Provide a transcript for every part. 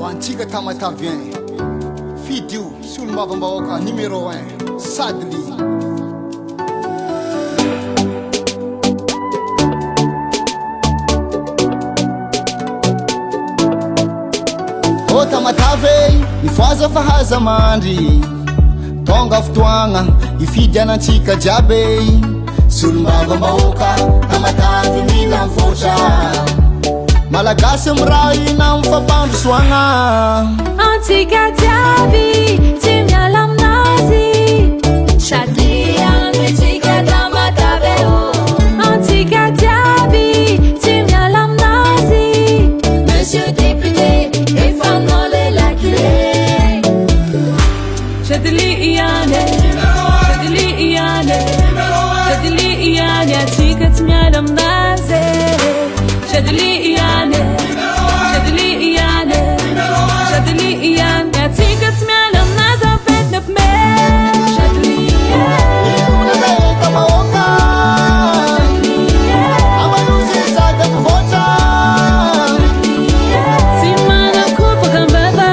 Antika Tamatavien, Fidio, Sulmavambaoka, numéro 1, Sadli. O Tamatave, ifaza fahaza mandri, tonga fotoagna, ifidianantsika jiaby, Sulmavambaoka, Tamatave mila mivoatra. Malagasy miray na mifampandrosoagna. Antsika jiaby tsy miala aminazy, sady antsika Tamatave o. Antsika jiaby tsy miala aminazy, Monsieur député efa nole la clé. Sadly iany, sadly iany, sadly iany, antsika tsy miala aminazy. Sadly iany, sadly iany, sadly iany, antsika tsy miala aminazy en 29 mai. Sadly iany, Tamatavahoaka, amanosy sady mivoatra. tsy manakopaka ambava,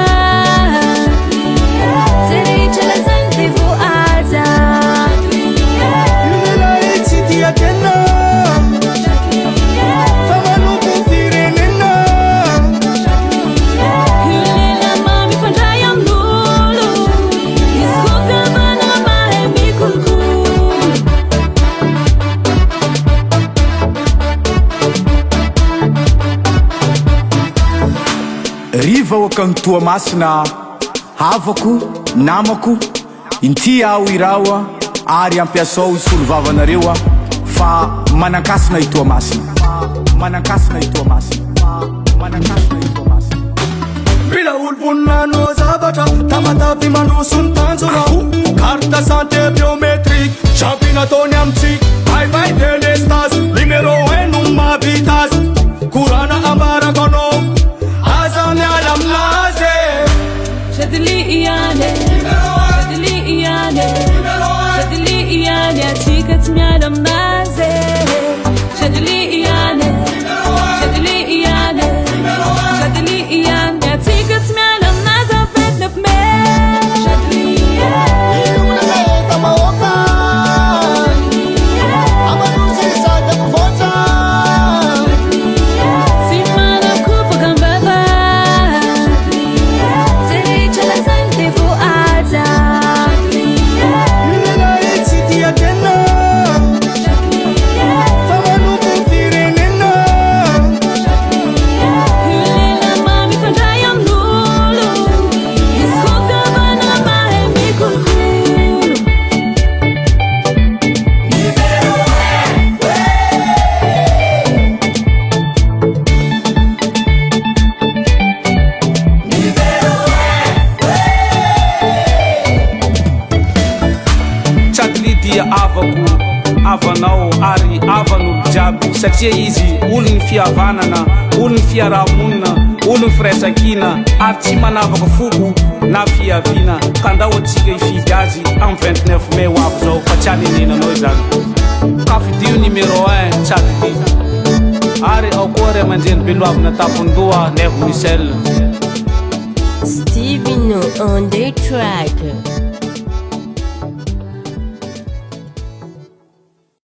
zay rehetra lazainy dia voahaja. Ilay tsy tia tena, fa manoko firenena. Io lela mamifandray amin'olo, izy koa fihavana mahay mikolokolo. Riva oakany Toamasina, havako, namako, inty aho iraoa, ary ampiasao solovavanareo fa manankasina i Toamasina. Manankasina i Toamasina. Manankasina i Toamasina. Mila olo voninano zavatra, Tamatave manoso ny tanjona. Carte santé biométrique, jampy nataony amintsika. Bye délestage, numéro 1 no mahavita azy. Korana ambarako anao, aza miala aminazy. Sadly iany, sadly iany, sadly iany, antsika tsy miala aminazy. Sadly iany, sadly iany, sadly iany, antsika tsy miala aminazy en 29 mai. Sadly iany, Tamatavahoaka, amanosy sady mivoatra. tsy manakopaka ambava, zay rehetra lazainy dia voahaja. Ilay tsy tia tena, fa manoko firenena. Io lela mamifandray amin'olo, izy koa fihavana mahay mikolokolo. Sadly dia avako, avanao ary avan'olo jiaby satria izy olony fihavanana, olony fiarahamonina, olony firaisan-kina ary tsy manavaka foko na fiaviana. Ka andao atsika ifidy azy amin'ny 29 mai ho avy zao fa tsy hanenenanao zany. Ka fidio numéro 1 Sadly, ary ao koa ray aman-dreny Beloavina Tapondoha, Nevo Michel. Stevino on the track.